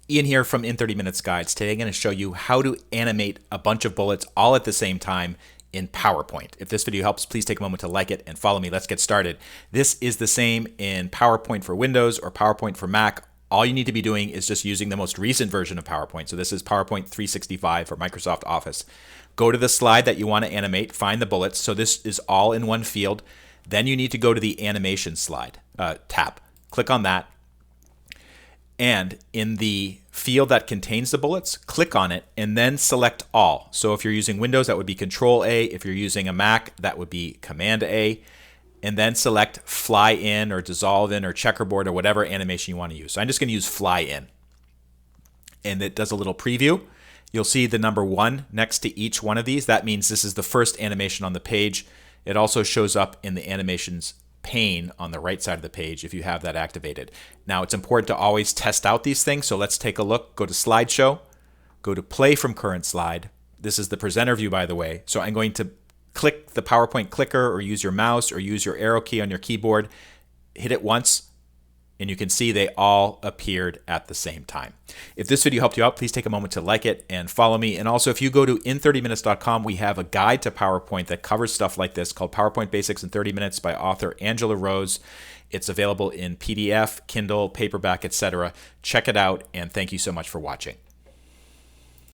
Ian here from In 30 Minutes Guides. Today I'm going to show you how to animate a bunch of bullets all at the same time in PowerPoint. If this video helps, please take a moment to like it and follow me. Let's get started. This is the same in PowerPoint for Windows or PowerPoint for Mac. All you need to be doing is just using the most recent version of PowerPoint. So this is PowerPoint 365 for Microsoft Office. Go to the slide that you want to animate, find the bullets. So this is all in one field. Then you need to go to the animation slide tab. Click on that. And in the field that contains the bullets, click on it and then select all. So if you're using Windows, that would be Control A. If you're using a Mac, that would be Command A. And then select Fly In or Dissolve In or Checkerboard or whatever animation you want to use. So I'm just going to use Fly In. And it does a little preview. You'll see the number 1 next to each one of these. That means this is the first animation on the page. It also shows up in the animations pane on the right side of the page if you have that activated. Now it's important to always test out these things, so let's take a look. Go to slideshow, go to play from current slide. This is the presenter view, by the way. So I'm going to click the PowerPoint clicker or use your mouse or use your arrow key on your keyboard, hit it once, and you can see they all appeared at the same time. If this video helped you out, please take a moment to like it and follow me. And also, if you go to in30minutes.com, we have a guide to PowerPoint that covers stuff like this called PowerPoint Basics in 30 Minutes by author Angela Rose. It's available in PDF, Kindle, paperback, etc. Check it out, and thank you so much for watching.